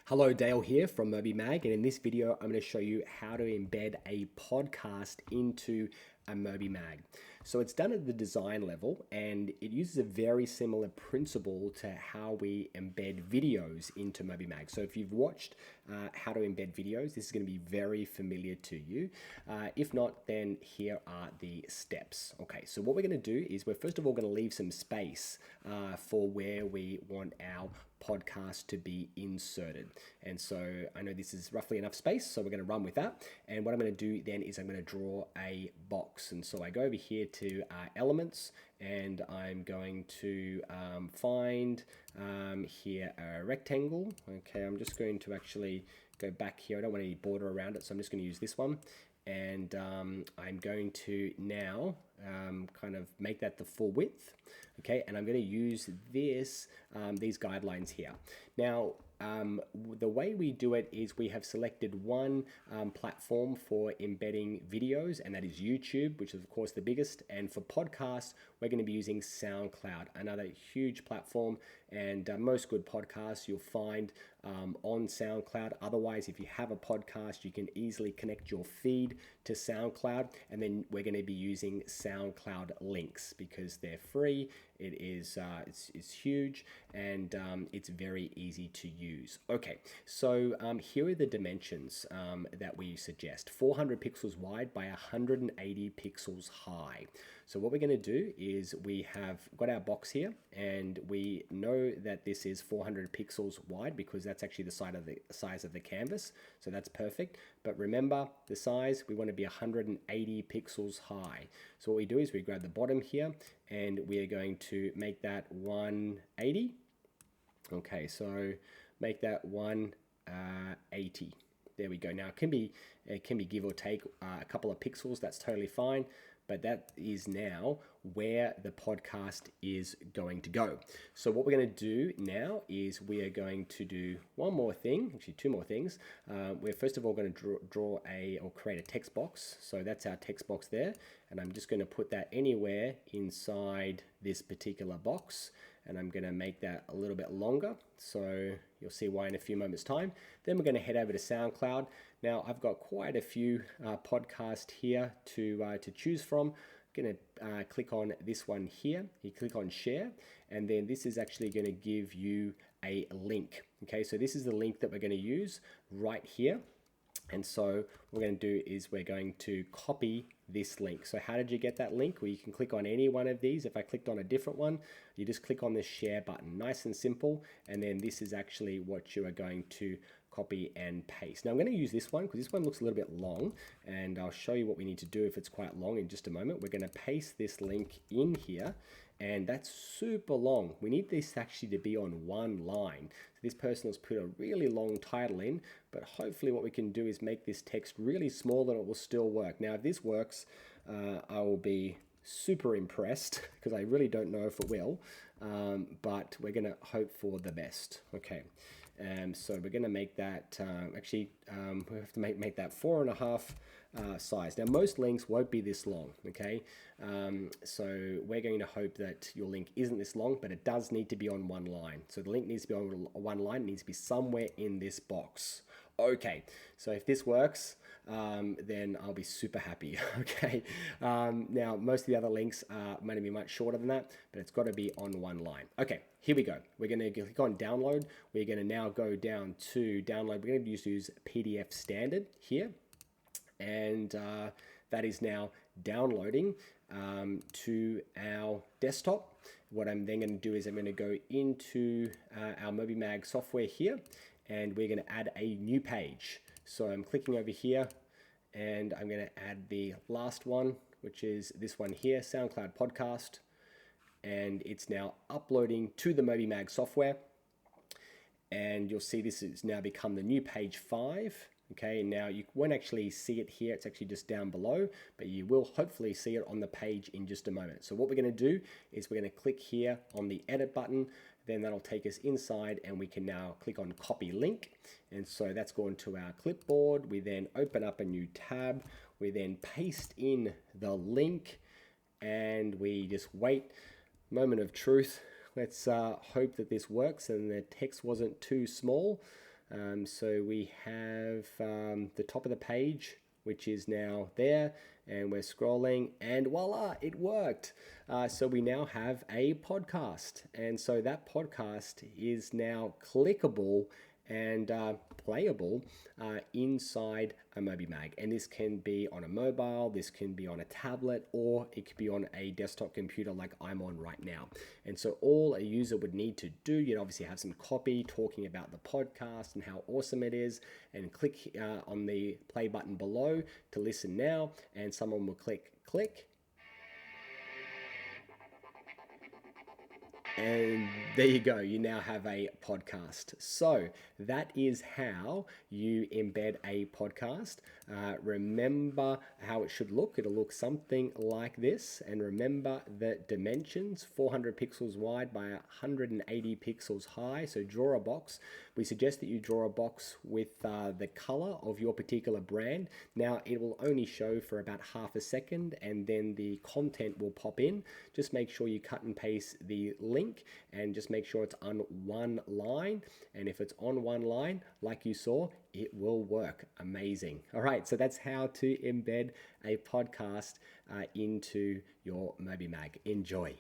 Hello, Dale here from MobyMag, and in this video I'm going to show you how to embed a podcast into a MobyMag. So it's done at the design level, and it uses a very similar principle to how we embed videos into MobyMag. So if you've watched how to embed videos, this is going to be very familiar to you. If not, then here are the steps. Okay, so what we're going to do is we're first of all going to leave some space for where we want our podcast to be inserted. And so I know this is roughly enough space, so we're going to run with that. And what I'm going to do then is I'm going to draw a box. And so I go over here to elements, and I'm going to find here a rectangle. Okay, I'm just going to actually go back here. I don't want any border around it, so I'm just going to use this one. And I'm going to now kind of make that the full width, okay? And I'm going to use this these guidelines here. Now, the way we do it is we have selected one platform for embedding videos, and that is YouTube, which is of course the biggest. And for podcasts, we're going to be using SoundCloud, another huge platform, and most good podcasts you'll find on SoundCloud. Otherwise, if you have a podcast, you can easily connect your feed to SoundCloud, and then we're going to be using SoundCloud links because they're free. It is it's huge, and it's very easy to use. Okay, so here are the dimensions that we suggest: 400 pixels wide by 180 pixels high. So what we're going to do is we have got our box here, and we know that this is 400 pixels wide because that's actually the size of the canvas. So that's perfect. But remember the size, we want to be 180 pixels high. So what we do is we grab the bottom here, and we are going to make that 180. Okay, so make that 180. There we go. Now it can be give or take a couple of pixels. That's totally fine. But that is now where the podcast is going to go. So what we're going to do now is we are going to do one more thing, actually two more things. We're first of all going to draw or create a text box. So that's our text box there. And I'm just going to put that anywhere inside this particular box. And I'm going to make that a little bit longer. So you'll see why in a few moments' time. Then we're going to head over to SoundCloud. Now I've got quite a few podcasts here to choose from. I'm going to click on this one here. You click on share, and then this is actually going to give you a link. Okay, so this is the link that we're going to use right here. And so what we're going to do is we're going to copy this link. So how did you get that link? Well, you can click on any one of these. If I clicked on a different one, you just click on the share button. Nice and simple. And then this is actually what you are going to copy and paste. Now I'm going to use this one because this one looks a little bit long, and I'll show you what we need to do if it's quite long in just a moment. We're going to paste this link in here, and that's super long. We need this actually to be on one line. So this person has put a really long title in, but hopefully what we can do is make this text really small and it will still work. Now if this works, I will be super impressed because I really don't know if it will, but we're going to hope for the best. Okay. So we're going to make that, we have to make that 4.5 size. Now most links won't be this long, okay? So we're going to hope that your link isn't this long, but it does need to be on one line. So the link needs to be on one line, it needs to be somewhere in this box. Okay, so if this works, then I'll be super happy, okay? Now, most of the other links are going to be much shorter than that, but it's got to be on one line. Okay, here we go. We're going to click on download. We're going to now go down to download. We're going to use PDF standard here, and that is now downloading to our desktop. What I'm then going to do is I'm going to go into our MobyMag software here, and we're going to add a new page. So I'm clicking over here, and I'm going to add the last one, which is this one here, SoundCloud podcast, and it's now uploading to the MobyMag software. And you'll see this has now become the new page 5. Okay, now you won't actually see it here, it's actually just down below, but you will hopefully see it on the page in just a moment. So what we're going to do is we're going to click here on the edit button, then that'll take us inside, and we can now click on copy link. And so that's gone to our clipboard. We then open up a new tab, we then paste in the link, and we just wait. Moment of truth. Let's hope that this works and the text wasn't too small. So we have the top of the page, which is now there, and we're scrolling, and voila, it worked. So we now have a podcast, and so that podcast is now clickable and playable inside a MobiMag. And this can be on a mobile, this can be on a tablet, or it could be on a desktop computer like I'm on right now. And so all a user would need to do, you'd obviously have some copy talking about the podcast and how awesome it is, and click on the play button below to listen now, and someone will click, and there you go, you now have a podcast. So that is how you embed a podcast. Remember how it should look. It'll look something like this. And remember the dimensions, 400 pixels wide by 180 pixels high. So draw a box. We suggest that you draw a box with the color of your particular brand. Now it will only show for about half a second, and then the content will pop in. Just make sure you cut and paste the link, and just make sure it's on one line. And if it's on one line, like you saw, it will work. Amazing. All right, so that's how to embed a podcast into your MobiMag. Enjoy.